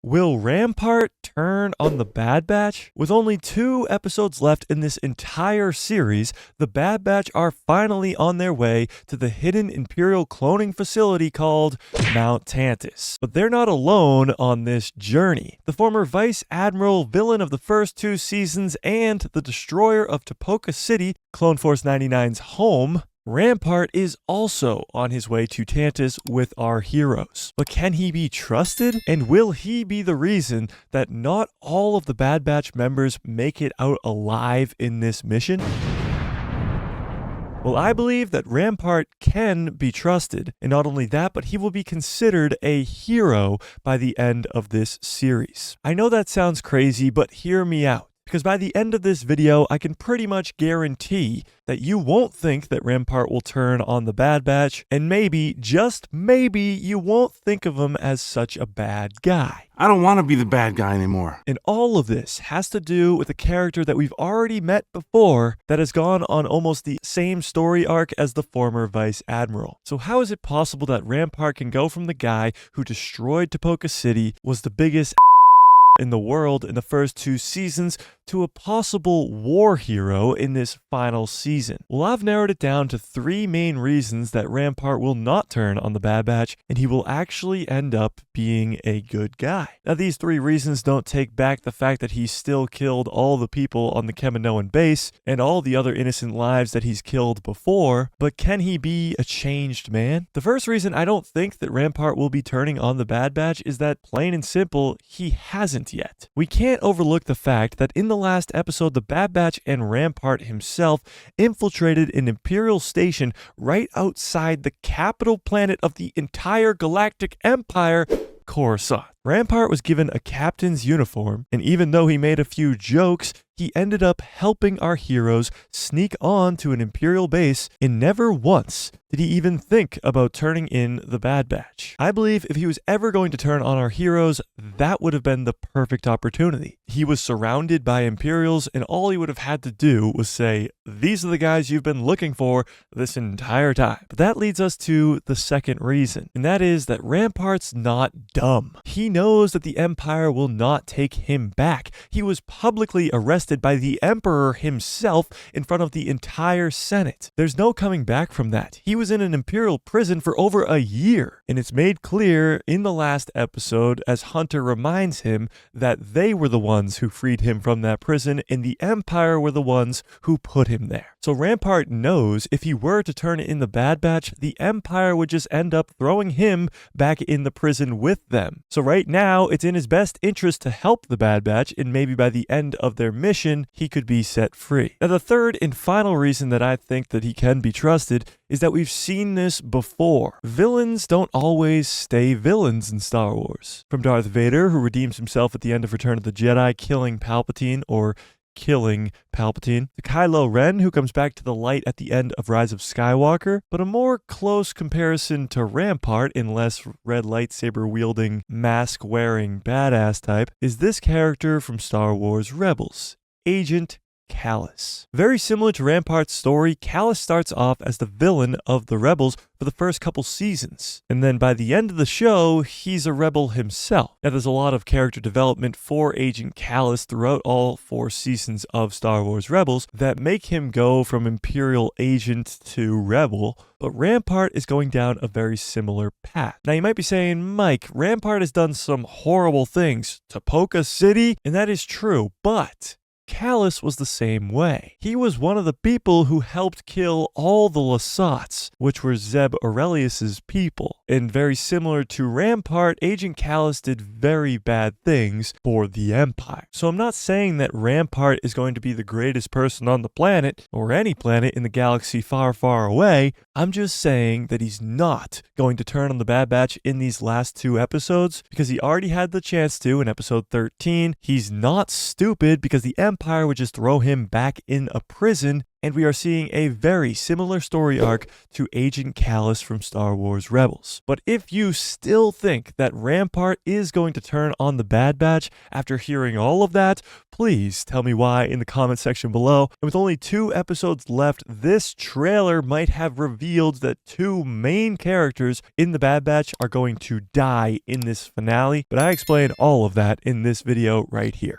Will Rampart turn on the Bad Batch? With only 2 episodes left in this entire series, the Bad Batch are finally on their way to the hidden Imperial cloning facility called Mount Tantiss. But they're not alone on this journey. The former Vice Admiral, villain of the first 2 seasons, and the destroyer of Tipoca City, Clone Force 99's home, Rampart is also on his way to Tantiss with our heroes. But can he be trusted? And will he be the reason that not all of the Bad Batch members make it out alive in this mission? Well, I believe that Rampart can be trusted, and not only that, but he will be considered a hero by the end of this series. I know that sounds crazy, but hear me out. Because by the end of this video, I can pretty much guarantee that you won't think that Rampart will turn on the Bad Batch, and maybe, just maybe, you won't think of him as such a bad guy. I don't want to be the bad guy anymore. And all of this has to do with a character that we've already met before that has gone on almost the same story arc as the former Vice Admiral. So how is it possible that Rampart can go from the guy who destroyed Tipoca City, was the biggest in the world in the first 2 seasons, to a possible war hero in this final season? Well, I've narrowed it down to 3 main reasons that Rampart will not turn on the Bad Batch, and he will actually end up being a good guy. Now, these 3 reasons don't take back the fact that he still killed all the people on the Kaminoan base and all the other innocent lives that he's killed before, but can he be a changed man? The first reason I don't think that Rampart will be turning on the Bad Batch is that, plain and simple, he hasn't yet. We can't overlook the fact that in the last episode, the Bad Batch and Rampart himself infiltrated an Imperial station right outside the capital planet of the entire galactic empire, Coruscant. Rampart was given a captain's uniform, and even though he made a few jokes, he ended up helping our heroes sneak on to an Imperial base, and never once did he even think about turning in the Bad Batch. I believe if he was ever going to turn on our heroes, that would have been the perfect opportunity. He was surrounded by Imperials, and all he would have had to do was say, "These are the guys you've been looking for this entire time." But that leads us to the second reason, and that is that Rampart's not dumb. He knows that the Empire will not take him back. He was publicly arrested by the Emperor himself in front of the entire Senate. There's no coming back from that. He was in an Imperial prison for over a year, and it's made clear in the last episode as Hunter reminds him that they were the ones who freed him from that prison, and the Empire were the ones who put him there. So Rampart knows if he were to turn in the Bad Batch, the Empire would just end up throwing him back in the prison with them. So right now, it's in his best interest to help the Bad Batch, and maybe by the end of their mission, he could be set free. Now, the third and final reason that I think that he can be trusted is that we've seen this before. Villains don't always stay villains in Star Wars. From Darth Vader, who redeems himself at the end of Return of the Jedi, killing Palpatine, to Kylo Ren, who comes back to the light at the end of Rise of Skywalker. But a more close comparison to Rampart, in less red lightsaber wielding, mask wearing badass type, is this character from Star Wars Rebels, Agent Kallus. Very similar to Rampart's story, Kallus starts off as the villain of the Rebels for the first couple seasons, and then by the end of the show, he's a rebel himself. Now, there's a lot of character development for Agent Kallus throughout all 4 seasons of Star Wars Rebels that make him go from Imperial agent to rebel, but Rampart is going down a very similar path. Now, you might be saying, Mike, Rampart has done some horrible things. Tipoca City? And that is true, but Kallus was the same way. He was one of the people who helped kill all the Lasats, which were Zeb Aurelius's people. And very similar to Rampart, Agent Kallus did very bad things for the Empire. So I'm not saying that Rampart is going to be the greatest person on the planet, or any planet in the galaxy far, far away. I'm just saying that he's not going to turn on the Bad Batch in these last 2 episodes, because he already had the chance to in episode 13. He's not stupid, because the Empire would just throw him back in a prison, and we are seeing a very similar story arc to Agent Kallus from Star Wars Rebels. But if you still think that Rampart is going to turn on the Bad Batch after hearing all of that, please tell me why in the comment section below. And with only 2 episodes left, this trailer might have revealed that 2 main characters in the Bad Batch are going to die in this finale, but I explain all of that in this video right here.